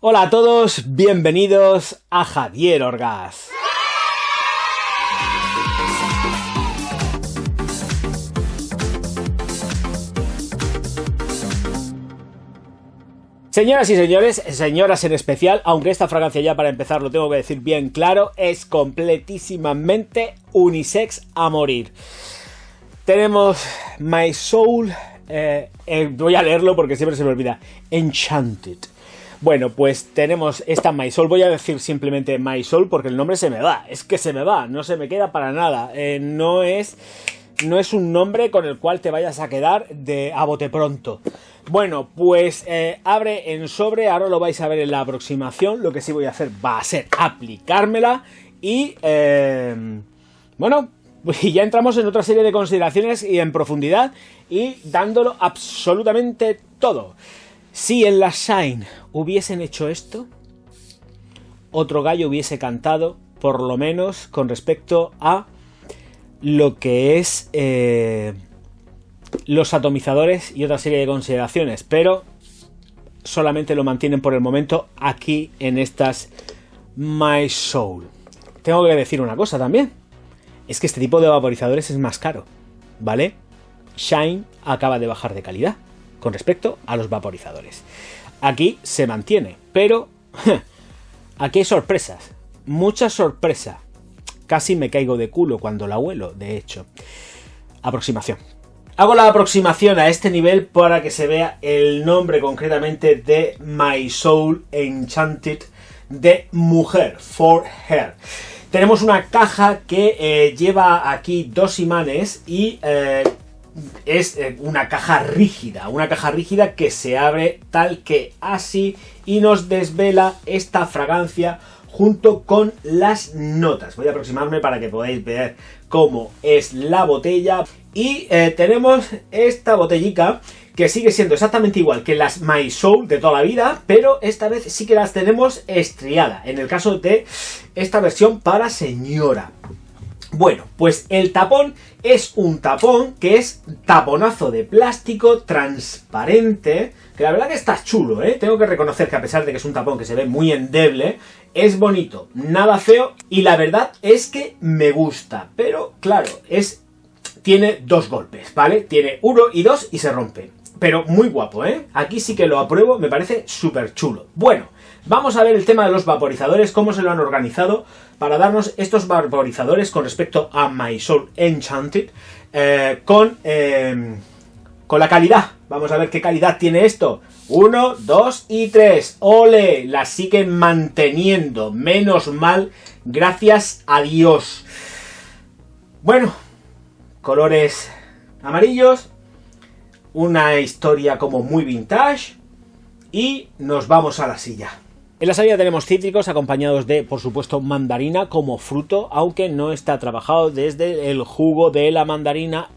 Hola a todos, bienvenidos a Javier Orgaz. Señoras y señores, señoras en especial, aunque esta fragancia ya para empezar lo tengo que decir bien claro, es completísimamente unisex a morir. Tenemos My Soul, voy a leerlo porque siempre se me olvida, Enchanted. Bueno, pues tenemos esta My Soul, voy a decir simplemente My Soul porque el nombre se me va, es que se me va, no se me queda para nada, no es un nombre con el cual te vayas a quedar a bote pronto. Bueno, pues abre en sobre, ahora lo vais a ver en la aproximación, lo que sí voy a hacer va a ser aplicármela y bueno, y ya entramos en otra serie de consideraciones y en profundidad y dándolo absolutamente todo. Si en la Shine hubiesen hecho esto, otro gallo hubiese cantado, por lo menos con respecto a lo que es los atomizadores y otra serie de consideraciones, pero solamente lo mantienen por el momento aquí en estas My Soul. Tengo que decir una cosa también, es que este tipo de vaporizadores es más caro, ¿vale? Shine acaba de bajar de calidad con respecto a los vaporizadores. Aquí se mantiene, pero aquí hay sorpresas, mucha sorpresa. Casi me caigo de culo cuando la huelo, de hecho. Aproximación. Hago la aproximación a este nivel para que se vea el nombre concretamente de My Soul Enchanted de mujer, for her. Tenemos una caja que lleva aquí dos imanes y es una caja rígida que se abre tal que así y nos desvela esta fragancia junto con las notas. Voy a aproximarme para que podáis ver cómo es la botella. Y tenemos esta botellica que sigue siendo exactamente igual que las My Soul de toda la vida, pero esta vez sí que las tenemos estriada, en el caso de esta versión para señora. Bueno, pues el tapón es un tapón que es taponazo de plástico transparente, que la verdad que está chulo, ¿eh? Tengo que reconocer que a pesar de que es un tapón que se ve muy endeble, es bonito, nada feo y la verdad es que me gusta, pero claro, tiene dos golpes, ¿vale? Tiene uno y dos y se rompe, pero muy guapo, ¿eh? Aquí sí que lo apruebo, me parece súper chulo. Bueno, vamos a ver el tema de los vaporizadores, cómo se lo han organizado para darnos estos vaporizadores con respecto a My Soul Enchanted con la calidad. Vamos a ver qué calidad tiene esto. 1, 2 y 3. ¡Ole! La siguen manteniendo. Menos mal. Gracias a Dios. Bueno, colores amarillos. Una historia como muy vintage. Y nos vamos a la silla. En la salida tenemos cítricos acompañados de, por supuesto, mandarina como fruto, aunque no está trabajado desde el jugo de la mandarina,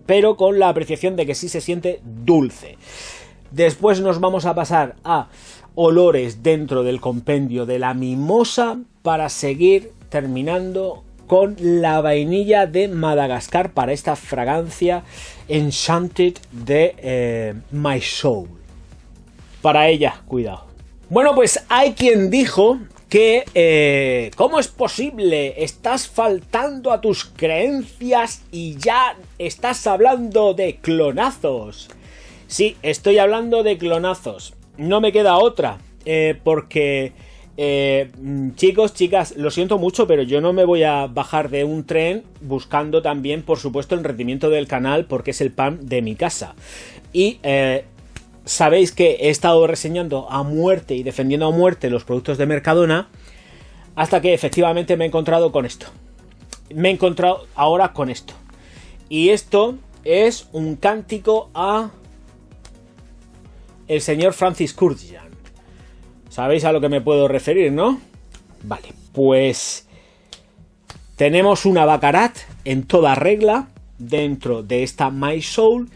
pero con la apreciación de que sí se siente dulce. Después nos vamos a pasar a olores dentro del compendio de la mimosa para seguir terminando con la vainilla de Madagascar para esta fragancia Enchanted de My Soul. Para ella, cuidado. Bueno, pues hay quien dijo que ¿cómo es posible? Estás faltando a tus creencias y ya estás hablando de clonazos. Sí, estoy hablando de clonazos. No me queda otra, porque chicos, chicas, lo siento mucho, pero yo no me voy a bajar de un tren buscando también, por supuesto, el rendimiento del canal porque es el pan de mi casa. Y sabéis que he estado reseñando a muerte y defendiendo a muerte los productos de Mercadona hasta que efectivamente me he encontrado con esto. Me he encontrado ahora con esto. Y esto es un cántico a el señor Francis Kurkdjian. ¿Sabéis a lo que me puedo referir, no? Vale, pues tenemos una Baccarat en toda regla dentro de esta My Soul,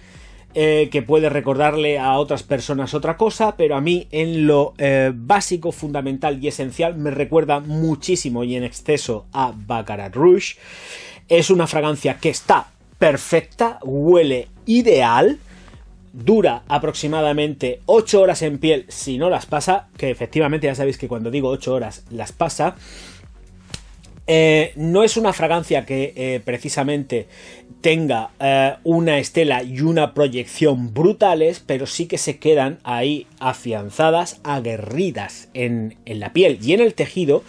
que puede recordarle a otras personas otra cosa, pero a mí en lo básico, fundamental y esencial me recuerda muchísimo y en exceso a Baccarat Rouge. Es una fragancia que está perfecta, huele ideal, dura aproximadamente 8 horas en piel si no las pasa, que efectivamente ya sabéis que cuando digo 8 horas las pasa. No es una fragancia que precisamente tenga una estela y una proyección brutales, pero sí que se quedan ahí afianzadas, aguerridas en la piel y en el tejido,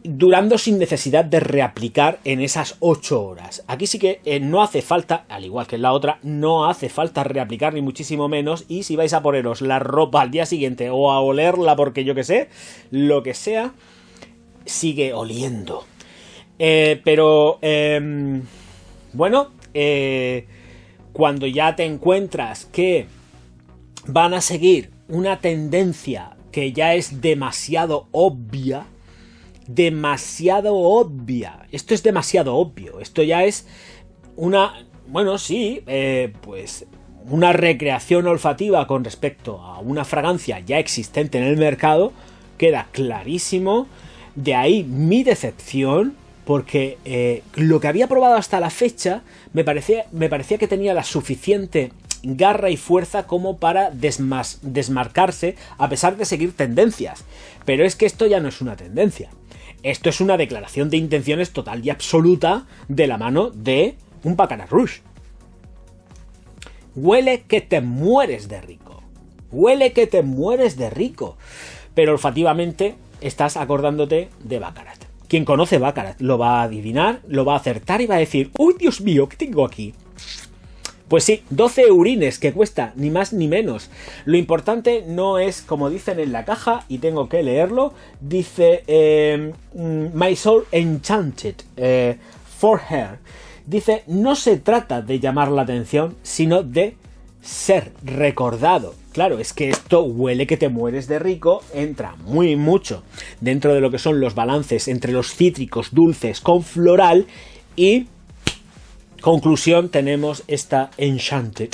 durando sin necesidad de reaplicar en esas 8 horas. Aquí sí que no hace falta, al igual que en la otra, no hace falta reaplicar ni muchísimo menos, y si vais a poneros la ropa al día siguiente o a olerla porque yo que sé, lo que sea, sigue oliendo. Bueno, cuando ya te encuentras que van a seguir una tendencia que ya es demasiado obvia, esto es demasiado obvio, esto ya es una, bueno, sí, pues una recreación olfativa con respecto a una fragancia ya existente en el mercado, queda clarísimo. De ahí mi decepción, porque lo que había probado hasta la fecha me parecía que tenía la suficiente garra y fuerza como para desmarcarse a pesar de seguir tendencias. Pero es que esto ya no es una tendencia. Esto es una declaración de intenciones total y absoluta de la mano de un Baccarat Rouge. Huele que te mueres de rico. Huele que te mueres de rico. Pero olfativamente estás acordándote de Baccarat. Quien conoce Baccarat lo va a adivinar, lo va a acertar y va a decir: ¡uy, Dios mío, qué tengo aquí! Pues sí, 12 eurines, que cuesta ni más ni menos. Lo importante no es, como dicen en la caja, y tengo que leerlo, dice My Soul Enchanted for Her. Dice, no se trata de llamar la atención, sino de ser recordado. Claro, es que esto huele que te mueres de rico, entra muy mucho dentro de lo que son los balances entre los cítricos dulces con floral y, conclusión, tenemos esta Enchanted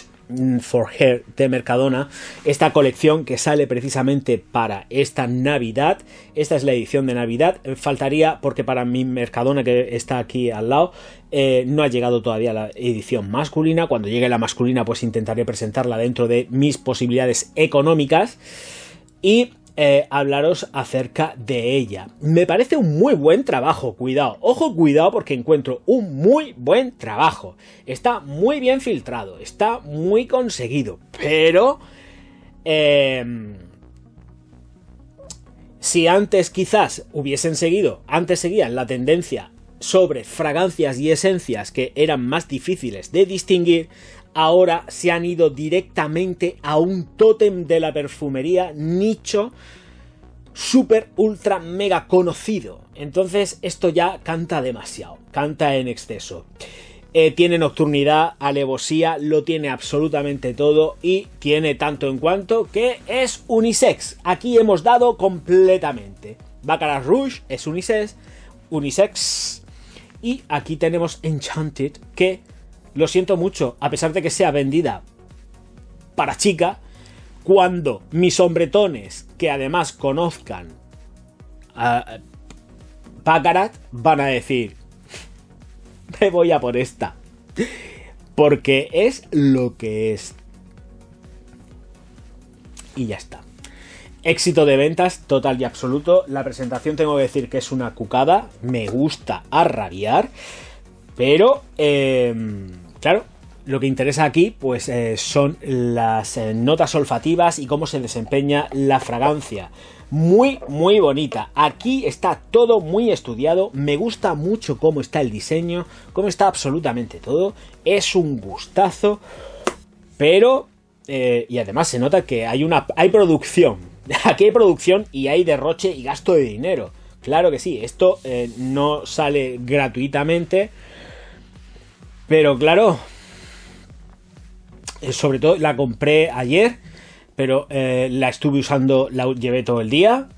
for Her de Mercadona, esta colección que sale precisamente para esta Navidad. Esta es la edición de Navidad. Faltaría, porque para mi Mercadona, que está aquí al lado, no ha llegado todavía la edición masculina. Cuando llegue la masculina, pues intentaré presentarla dentro de mis posibilidades económicas y hablaros acerca de ella. Me parece un muy buen trabajo, cuidado, ojo, cuidado, porque encuentro un muy buen trabajo. Está muy bien filtrado, está muy conseguido, pero si antes quizás seguían la tendencia sobre fragancias y esencias que eran más difíciles de distinguir, ahora se han ido directamente a un tótem de la perfumería nicho super ultra mega conocido. Entonces esto ya canta demasiado, canta en exceso. Tiene nocturnidad, alevosía, lo tiene absolutamente todo y tiene tanto en cuanto que es unisex. Aquí hemos dado completamente. Baccarat Rouge es unisex y aquí tenemos Enchanted, que lo siento mucho, a pesar de que sea vendida para chica, cuando mis hombretones, que además conozcan a Baccarat, van a decir: me voy a por esta, porque es lo que es. Y ya está. Éxito de ventas total y absoluto. La presentación tengo que decir que es una cucada, me gusta a rabiar, pero claro, lo que interesa aquí pues son las notas olfativas y cómo se desempeña la fragancia. Muy, muy bonita. Aquí está todo muy estudiado. Me gusta mucho cómo está el diseño, cómo está absolutamente todo. Es un gustazo, pero y además se nota que hay producción. Aquí hay producción y hay derroche y gasto de dinero. Claro que sí, esto no sale gratuitamente, pero claro, sobre todo la compré ayer, pero la estuve usando, la llevé todo el día.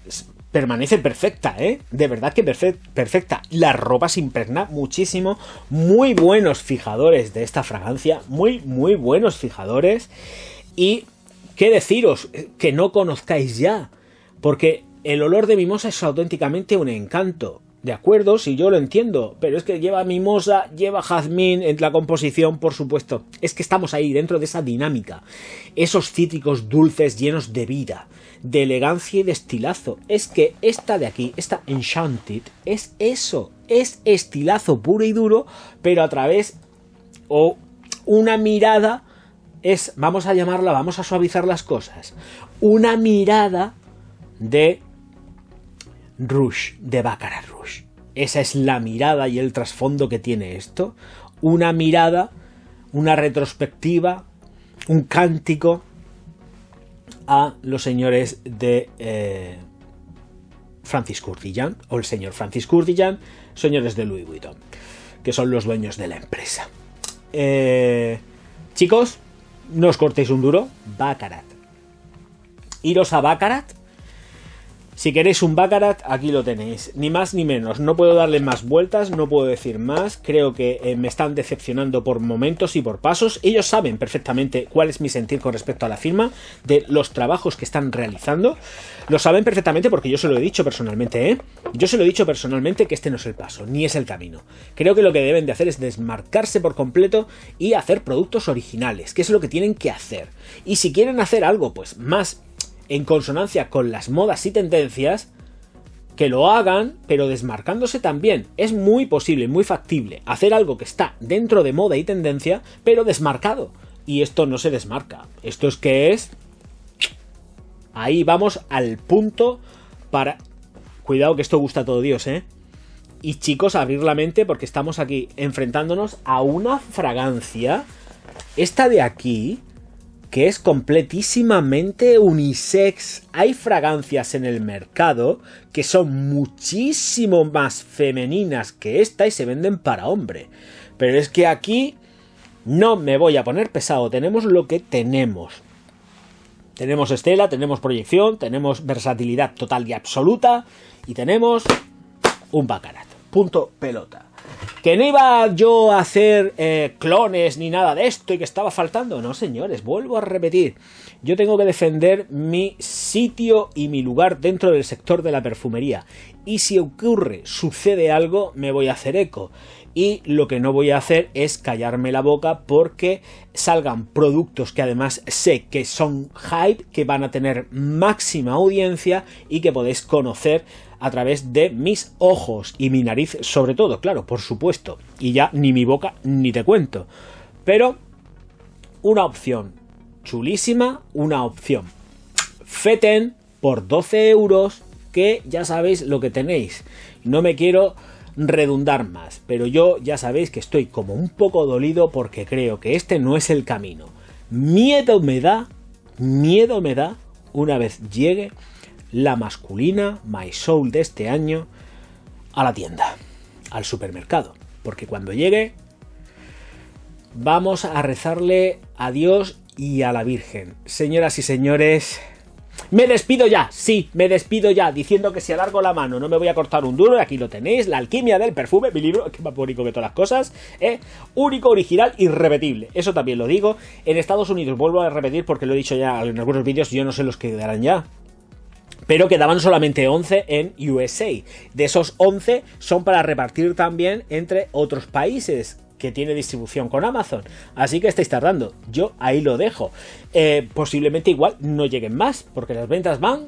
Permanece perfecta, de verdad que perfecta. La ropa se impregna muchísimo. Muy buenos fijadores de esta fragancia, muy, muy buenos fijadores. Y qué deciros que no conozcáis ya, porque el olor de mimosa es auténticamente un encanto. De acuerdo, sí, yo lo entiendo, pero es que lleva mimosa, lleva jazmín en la composición, por supuesto. Es que estamos ahí, dentro de esa dinámica. Esos cítricos dulces llenos de vida, de elegancia y de estilazo. Es que esta de aquí, esta Enchanted, es eso. Es estilazo puro y duro, pero a través o una mirada es, vamos a llamarla, vamos a suavizar las cosas. Una mirada de Rouge, de Baccarat Rouge. Esa es la mirada y el trasfondo que tiene esto. Una mirada, una retrospectiva, un cántico a los señores de Francis Kurkdjian, o el señor Francis Kurkdjian, señores de Louis Vuitton, que son los dueños de la empresa. Chicos, no os cortéis un duro. Baccarat. Iros a Baccarat. Si queréis un Baccarat, aquí lo tenéis. Ni más ni menos. No puedo darle más vueltas, no puedo decir más. Creo que me están decepcionando por momentos y por pasos. Ellos saben perfectamente cuál es mi sentir con respecto a la firma, de los trabajos que están realizando. Lo saben perfectamente porque yo se lo he dicho personalmente, ¿eh? Yo se lo he dicho personalmente que este no es el paso, ni es el camino. Creo que lo que deben de hacer es desmarcarse por completo y hacer productos originales, que es lo que tienen que hacer. Y si quieren hacer algo, pues más en consonancia con las modas y tendencias, que lo hagan, pero desmarcándose también. Es muy posible, muy factible hacer algo que está dentro de moda y tendencia, pero desmarcado. Y esto no se desmarca. Esto es que es... Ahí vamos al punto para... Cuidado que esto gusta a todo Dios, ¿eh? Y chicos, abrir la mente porque estamos aquí enfrentándonos a una fragancia, esta de aquí, que es completísimamente unisex. Hay fragancias en el mercado que son muchísimo más femeninas que esta y se venden para hombre. Pero es que aquí no me voy a poner pesado, tenemos lo que tenemos. Tenemos estela, tenemos proyección, tenemos versatilidad total y absoluta y tenemos un Baccarat. Punto pelota. ¿Que no iba yo a hacer clones ni nada de esto y que estaba faltando? No, señores, vuelvo a repetir. Yo tengo que defender mi sitio y mi lugar dentro del sector de la perfumería. Y si ocurre, sucede algo, me voy a hacer eco. Y lo que no voy a hacer es callarme la boca porque salgan productos que además sé que son hype, que van a tener máxima audiencia y que podéis conocer a través de mis ojos y mi nariz sobre todo, claro, por supuesto. Y ya ni mi boca ni te cuento. Pero una opción chulísima, una opción Feten por 12 euros, que ya sabéis lo que tenéis. No me quiero redundar más, pero yo ya sabéis que estoy como un poco dolido porque creo que este no es el camino. Miedo me da una vez llegue la masculina My Soul de este año a la tienda, al supermercado, porque cuando llegue vamos a rezarle a Dios y a la Virgen. Señoras y señores, me despido ya, sí, me despido ya, diciendo que si alargo la mano no me voy a cortar un duro. Aquí lo tenéis, La alquimia del perfume, mi libro, que más bonito que todas las cosas, único, original, irrepetible. Eso también lo digo. En Estados Unidos, vuelvo a repetir porque lo he dicho ya en algunos vídeos, yo no sé los que quedarán ya, pero quedaban solamente 11 en USA. De esos 11 son para repartir también entre otros países que tiene distribución con Amazon. Así que estáis tardando. Yo ahí lo dejo. Posiblemente igual no lleguen más, porque las ventas van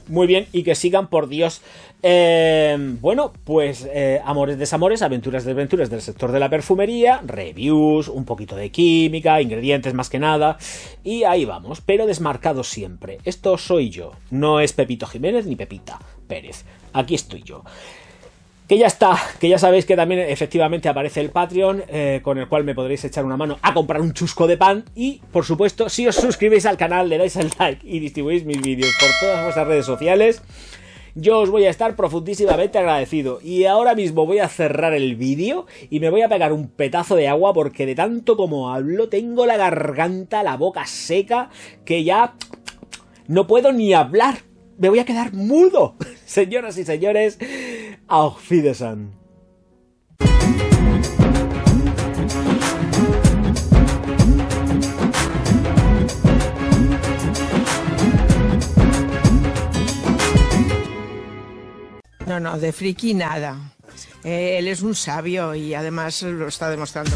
muy bien y que sigan, por Dios. Bueno, pues amores, desamores, aventuras, desventuras del sector de la perfumería, reviews, un poquito de química, ingredientes más que nada, y ahí vamos, pero desmarcado siempre. Esto soy yo, no es Pepito Jiménez ni Pepita Pérez. Aquí estoy yo. Que ya está, que ya sabéis que también efectivamente aparece el Patreon, con el cual me podréis echar una mano a comprar un chusco de pan. Y, por supuesto, si os suscribís al canal, le dais al like y distribuís mis vídeos por todas vuestras redes sociales, yo os voy a estar profundísimamente agradecido. Y ahora mismo voy a cerrar el vídeo y me voy a pegar un petazo de agua porque de tanto como hablo tengo la garganta, la boca seca, que ya no puedo ni hablar. Me voy a quedar mudo. Señoras y señores, auf Wiedersehen. No, de friki nada. Él es un sabio y además lo está demostrando.